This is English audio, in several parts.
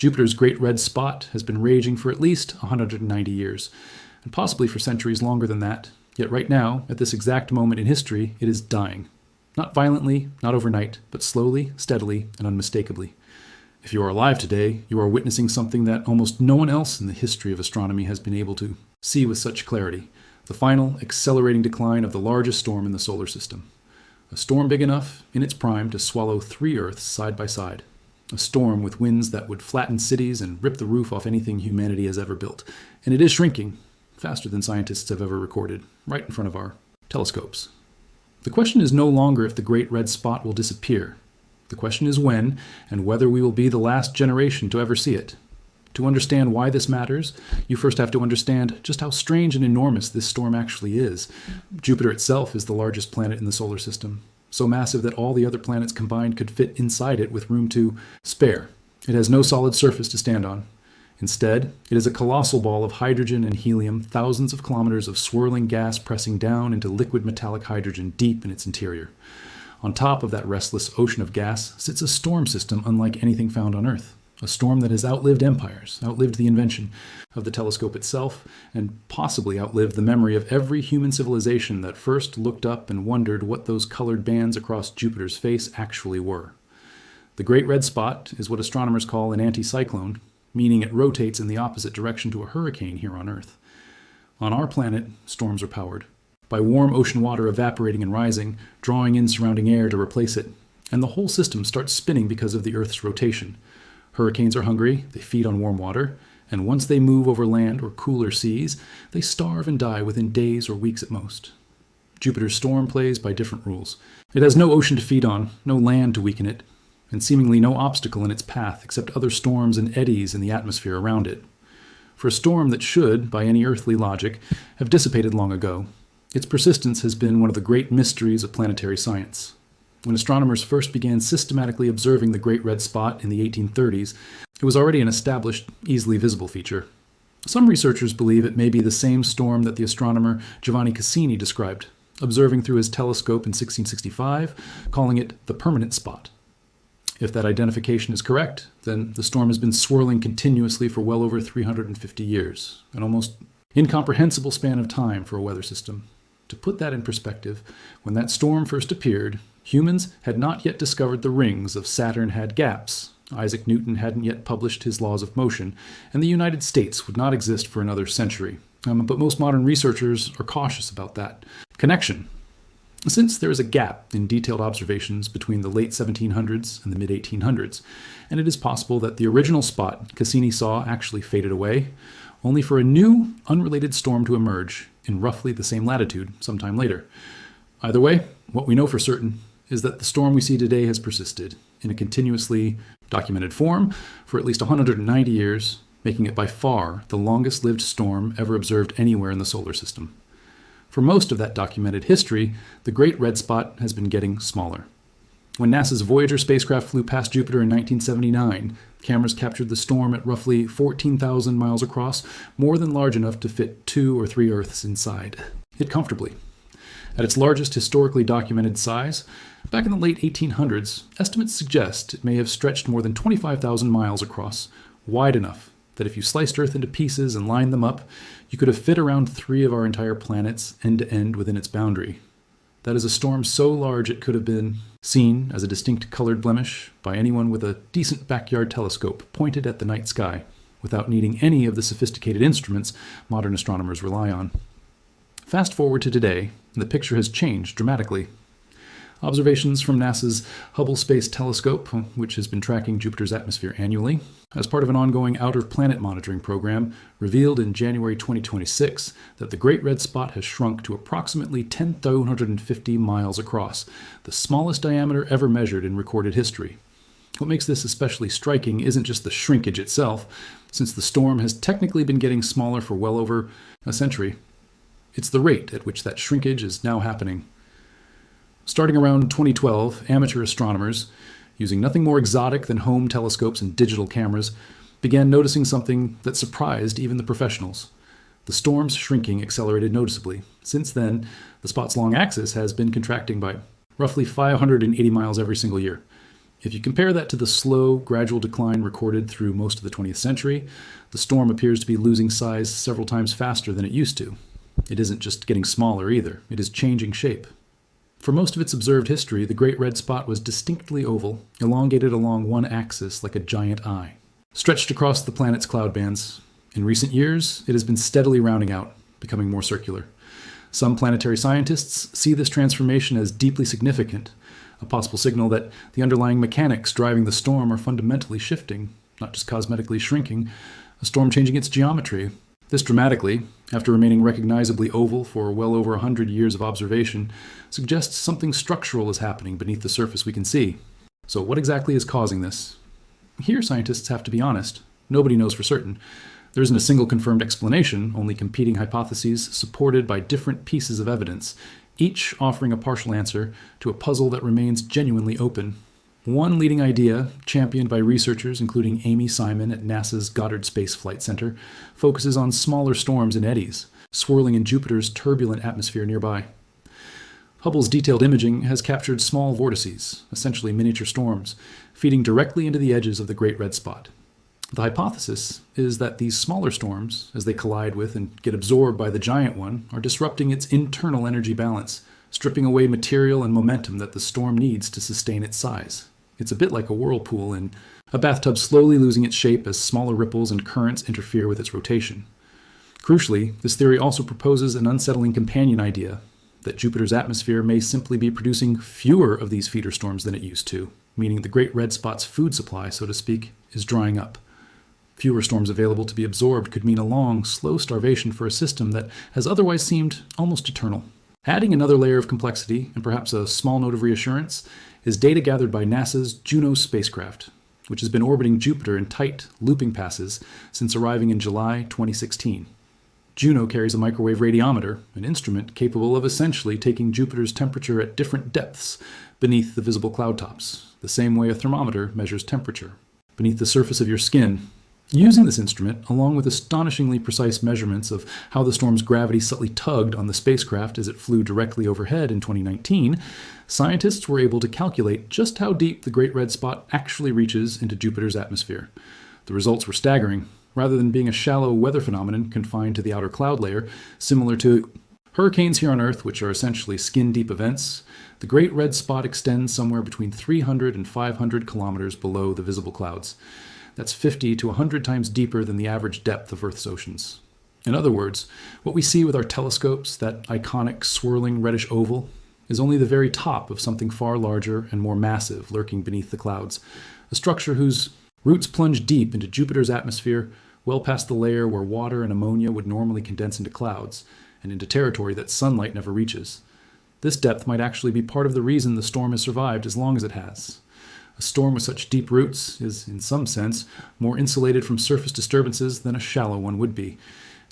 Jupiter's Great Red Spot has been raging for at least 190 years, and possibly for centuries longer than that. Yet right now, at this exact moment in history, it is dying. Not violently, not overnight, but slowly, steadily, and unmistakably. If you are alive today, you are witnessing something that almost no one else in the history of astronomy has been able to see with such clarity: the final, accelerating decline of the largest storm in the solar system. A storm big enough, in its prime, to swallow 3 Earths side by side. A storm with winds that would flatten cities and rip the roof off anything humanity has ever built. And it is shrinking, faster than scientists have ever recorded, right in front of our telescopes. The question is no longer if the Great Red Spot will disappear. The question is when, and whether we will be the last generation to ever see it. To understand why this matters, you first have to understand just how strange and enormous this storm actually is. Jupiter itself is the largest planet in the solar system, so massive that all the other planets combined could fit inside it with room to spare. It has no solid surface to stand on. Instead, it is a colossal ball of hydrogen and helium, thousands of kilometers of swirling gas pressing down into liquid metallic hydrogen deep in its interior. On top of that restless ocean of gas sits a storm system unlike anything found on Earth. A storm that has outlived empires, outlived the invention of the telescope itself, and possibly outlived the memory of every human civilization that first looked up and wondered what those colored bands across Jupiter's face actually were. The Great Red Spot is what astronomers call an anticyclone, meaning it rotates in the opposite direction to a hurricane here on Earth. On our planet, storms are powered by warm ocean water evaporating and rising, drawing in surrounding air to replace it, and the whole system starts spinning because of the Earth's rotation. Hurricanes are hungry, they feed on warm water, and once they move over land or cooler seas, they starve and die within days or weeks at most. Jupiter's storm plays by different rules. It has no ocean to feed on, no land to weaken it, and seemingly no obstacle in its path except other storms and eddies in the atmosphere around it. For a storm that should, by any earthly logic, have dissipated long ago, its persistence has been one of the great mysteries of planetary science. When astronomers first began systematically observing the Great Red Spot in the 1830s, it was already an established, easily visible feature. Some researchers believe it may be the same storm that the astronomer Giovanni Cassini described, observing through his telescope in 1665, calling it the permanent spot. If that identification is correct, then the storm has been swirling continuously for well over 350 years, an almost incomprehensible span of time for a weather system. To put that in perspective, when that storm first appeared, humans had not yet discovered the rings of Saturn had gaps, Isaac Newton hadn't yet published his laws of motion, and the United States would not exist for another century. But most modern researchers are cautious about that connection, since there is a gap in detailed observations between the late 1700s and the mid-1800s, and it is possible that the original spot Cassini saw actually faded away, only for a new, unrelated storm to emerge in roughly the same latitude sometime later. Either way, what we know for certain is that the storm we see today has persisted in a continuously documented form for at least 190 years, making it by far the longest-lived storm ever observed anywhere in the solar system. For most of that documented history, the Great Red Spot has been getting smaller. When NASA's Voyager spacecraft flew past Jupiter in 1979, cameras captured the storm at roughly 14,000 miles across, more than large enough to fit 2 or 3 Earths inside it comfortably. At its largest historically documented size, back in the late 1800s, estimates suggest it may have stretched more than 25,000 miles across, wide enough that if you sliced Earth into pieces and lined them up, you could have fit around 3 of our entire planets end to end within its boundary. That is a storm so large it could have been seen as a distinct colored blemish by anyone with a decent backyard telescope pointed at the night sky, without needing any of the sophisticated instruments modern astronomers rely on. Fast forward to today, and the picture has changed dramatically. Observations from NASA's Hubble Space Telescope, which has been tracking Jupiter's atmosphere annually, as part of an ongoing outer planet monitoring program, revealed in January 2026 that the Great Red Spot has shrunk to approximately 10,250 miles across, the smallest diameter ever measured in recorded history. What makes this especially striking isn't just the shrinkage itself, since the storm has technically been getting smaller for well over a century. It's the rate at which that shrinkage is now happening. Starting around 2012, amateur astronomers, using nothing more exotic than home telescopes and digital cameras, began noticing something that surprised even the professionals. The storm's shrinking accelerated noticeably. Since then, the spot's long axis has been contracting by roughly 580 miles every single year. If you compare that to the slow, gradual decline recorded through most of the 20th century, the storm appears to be losing size several times faster than it used to. It isn't just getting smaller either, it is changing shape. For most of its observed history, the Great Red Spot was distinctly oval, elongated along one axis like a giant eye, stretched across the planet's cloud bands. In recent years, it has been steadily rounding out, becoming more circular. Some planetary scientists see this transformation as deeply significant, a possible signal that the underlying mechanics driving the storm are fundamentally shifting, not just cosmetically shrinking, a storm changing its geometry. This dramatically, after remaining recognizably oval for well over 100 years of observation, suggests something structural is happening beneath the surface we can see. So what exactly is causing this? Here scientists have to be honest. Nobody knows for certain. There isn't a single confirmed explanation, only competing hypotheses supported by different pieces of evidence, each offering a partial answer to a puzzle that remains genuinely open. One leading idea, championed by researchers including Amy Simon at NASA's Goddard Space Flight Center, focuses on smaller storms and eddies, swirling in Jupiter's turbulent atmosphere nearby. Hubble's detailed imaging has captured small vortices, essentially miniature storms, feeding directly into the edges of the Great Red Spot. The hypothesis is that these smaller storms, as they collide with and get absorbed by the giant one, are disrupting its internal energy balance, stripping away material and momentum that the storm needs to sustain its size. It's a bit like a whirlpool in a bathtub slowly losing its shape as smaller ripples and currents interfere with its rotation. Crucially, this theory also proposes an unsettling companion idea, that Jupiter's atmosphere may simply be producing fewer of these feeder storms than it used to, meaning the Great Red Spot's food supply, so to speak, is drying up. Fewer storms available to be absorbed could mean a long, slow starvation for a system that has otherwise seemed almost eternal. Adding another layer of complexity, and perhaps a small note of reassurance, is data gathered by NASA's Juno spacecraft, which has been orbiting Jupiter in tight, looping passes since arriving in July 2016. Juno carries a microwave radiometer, an instrument capable of essentially taking Jupiter's temperature at different depths beneath the visible cloud tops, the same way a thermometer measures temperature, beneath the surface of your skin. Using this instrument, along with astonishingly precise measurements of how the storm's gravity subtly tugged on the spacecraft as it flew directly overhead in 2019, scientists were able to calculate just how deep the Great Red Spot actually reaches into Jupiter's atmosphere. The results were staggering. Rather than being a shallow weather phenomenon confined to the outer cloud layer, similar to hurricanes here on Earth, which are essentially skin-deep events, the Great Red Spot extends somewhere between 300 and 500 kilometers below the visible clouds. That's 50 to 100 times deeper than the average depth of Earth's oceans. In other words, what we see with our telescopes, that iconic swirling reddish oval, is only the very top of something far larger and more massive lurking beneath the clouds, a structure whose roots plunge deep into Jupiter's atmosphere, well past the layer where water and ammonia would normally condense into clouds, and into territory that sunlight never reaches. This depth might actually be part of the reason the storm has survived as long as it has. A storm with such deep roots is, in some sense, more insulated from surface disturbances than a shallow one would be.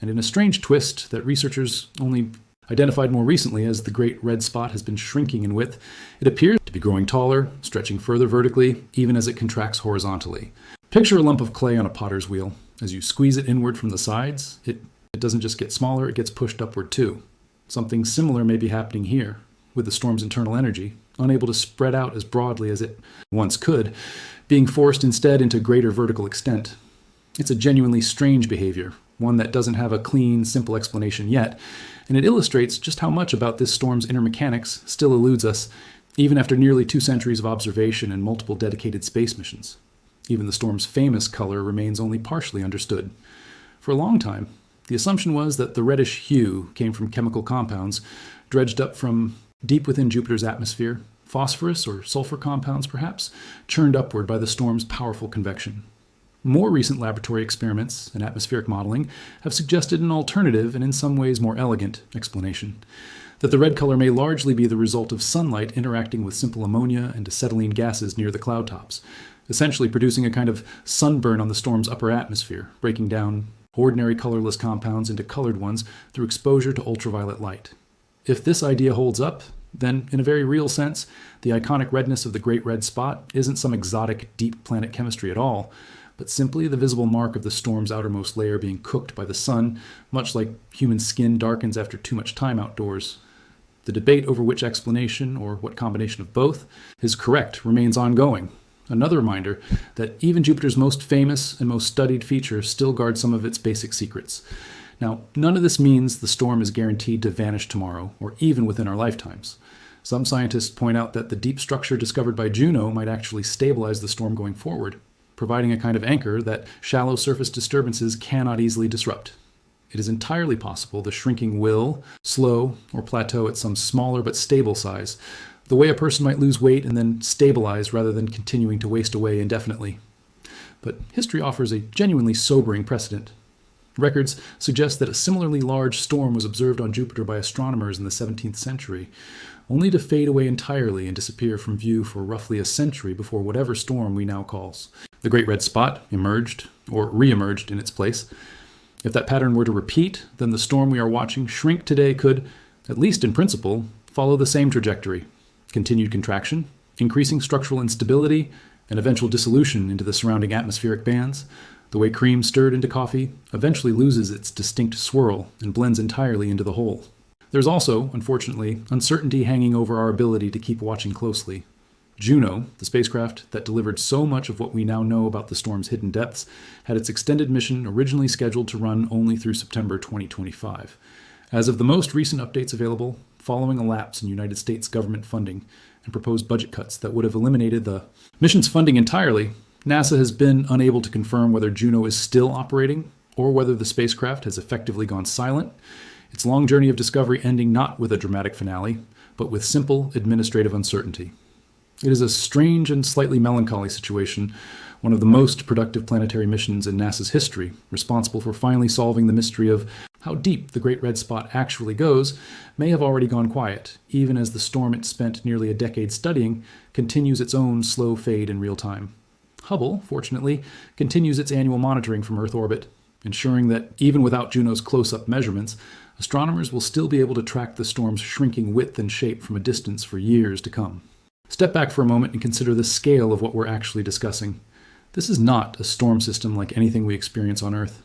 And in a strange twist that researchers only identified more recently as the Great Red Spot has been shrinking in width, it appears to be growing taller, stretching further vertically, even as it contracts horizontally. Picture a lump of clay on a potter's wheel. As you squeeze it inward from the sides, it doesn't just get smaller, it gets pushed upward too. Something similar may be happening here, with the storm's internal energy, unable to spread out as broadly as it once could, being forced instead into greater vertical extent. It's a genuinely strange behavior, one that doesn't have a clean, simple explanation yet, and it illustrates just how much about this storm's inner mechanics still eludes us, even after nearly 2 centuries of observation and multiple dedicated space missions. Even the storm's famous color remains only partially understood. For a long time, the assumption was that the reddish hue came from chemical compounds dredged up from deep within Jupiter's atmosphere, phosphorus or sulfur compounds perhaps, churned upward by the storm's powerful convection. More recent laboratory experiments and atmospheric modeling have suggested an alternative and in some ways more elegant explanation, that the red color may largely be the result of sunlight interacting with simple ammonia and acetylene gases near the cloud tops, essentially producing a kind of sunburn on the storm's upper atmosphere, breaking down ordinary colorless compounds into colored ones through exposure to ultraviolet light. If this idea holds up, then in a very real sense, the iconic redness of the Great Red Spot isn't some exotic deep planet chemistry at all, but simply the visible mark of the storm's outermost layer being cooked by the sun, much like human skin darkens after too much time outdoors. The debate over which explanation, or what combination of both, is correct remains ongoing. Another reminder that even Jupiter's most famous and most studied feature still guards some of its basic secrets. Now, none of this means the storm is guaranteed to vanish tomorrow, or even within our lifetimes. Some scientists point out that the deep structure discovered by Juno might actually stabilize the storm going forward, providing a kind of anchor that shallow surface disturbances cannot easily disrupt. It is entirely possible the shrinking will slow or plateau at some smaller but stable size, the way a person might lose weight and then stabilize rather than continuing to waste away indefinitely. But history offers a genuinely sobering precedent. Records suggest that a similarly large storm was observed on Jupiter by astronomers in the 17th century, only to fade away entirely and disappear from view for roughly a century before whatever storm we now call the Great Red Spot emerged or re-emerged in its place. If that pattern were to repeat, then the storm we are watching shrink today could, at least in principle, follow the same trajectory: continued contraction, increasing structural instability, and eventual dissolution into the surrounding atmospheric bands. The way cream stirred into coffee eventually loses its distinct swirl and blends entirely into the whole. There's also, unfortunately, uncertainty hanging over our ability to keep watching closely. Juno, the spacecraft that delivered so much of what we now know about the storm's hidden depths, had its extended mission originally scheduled to run only through September 2025. As of the most recent updates available, following a lapse in United States government funding and proposed budget cuts that would have eliminated the mission's funding entirely, NASA has been unable to confirm whether Juno is still operating or whether the spacecraft has effectively gone silent, its long journey of discovery ending not with a dramatic finale, but with simple administrative uncertainty. It is a strange and slightly melancholy situation, one of the most productive planetary missions in NASA's history, responsible for finally solving the mystery of how deep the Great Red Spot actually goes, may have already gone quiet, even as the storm it spent nearly a decade studying continues its own slow fade in real time. Hubble, fortunately, continues its annual monitoring from Earth orbit, ensuring that even without Juno's close-up measurements, astronomers will still be able to track the storm's shrinking width and shape from a distance for years to come. Step back for a moment and consider the scale of what we're actually discussing. This is not a storm system like anything we experience on Earth.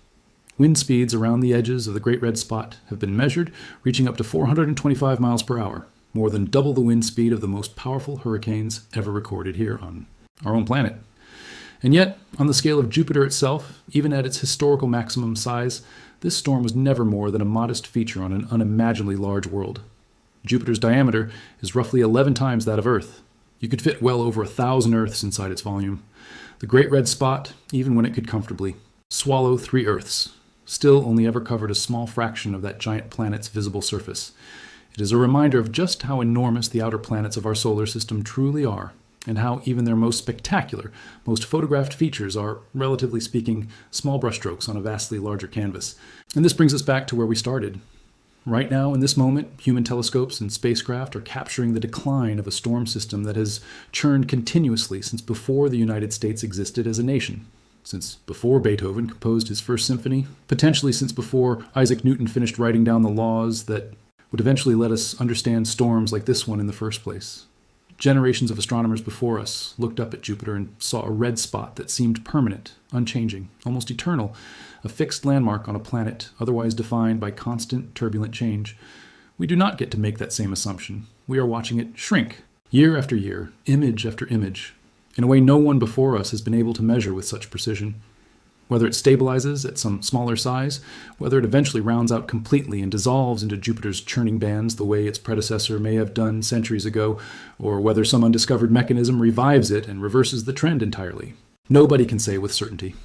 Wind speeds around the edges of the Great Red Spot have been measured, reaching up to 425 miles per hour, more than double the wind speed of the most powerful hurricanes ever recorded here on our own planet. And yet, on the scale of Jupiter itself, even at its historical maximum size, this storm was never more than a modest feature on an unimaginably large world. Jupiter's diameter is roughly 11 times that of Earth. You could fit well over 1,000 Earths inside its volume. The Great Red Spot, even when it could comfortably swallow 3 Earths, still only ever covered a small fraction of that giant planet's visible surface. It is a reminder of just how enormous the outer planets of our solar system truly are, and how even their most spectacular, most photographed features are, relatively speaking, small brushstrokes on a vastly larger canvas. And this brings us back to where we started. Right now, in this moment, human telescopes and spacecraft are capturing the decline of a storm system that has churned continuously since before the United States existed as a nation, since before Beethoven composed his first symphony, potentially since before Isaac Newton finished writing down the laws that would eventually let us understand storms like this one in the first place. Generations of astronomers before us looked up at Jupiter and saw a red spot that seemed permanent, unchanging, almost eternal, a fixed landmark on a planet otherwise defined by constant turbulent change. We do not get to make that same assumption. We are watching it shrink, year after year, image after image, in a way no one before us has been able to measure with such precision. Whether it stabilizes at some smaller size, whether it eventually rounds out completely and dissolves into Jupiter's churning bands the way its predecessor may have done centuries ago, or whether some undiscovered mechanism revives it and reverses the trend entirely. Nobody can say with certainty.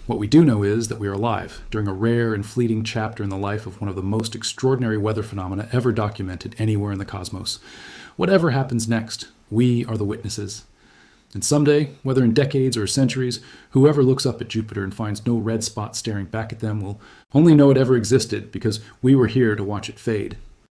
What we do know is that we are alive during a rare and fleeting chapter in the life of one of the most extraordinary weather phenomena ever documented anywhere in the cosmos. Whatever happens next, we are the witnesses. And someday, whether in decades or centuries, whoever looks up at Jupiter and finds no red spot staring back at them will only know it ever existed because we were here to watch it fade.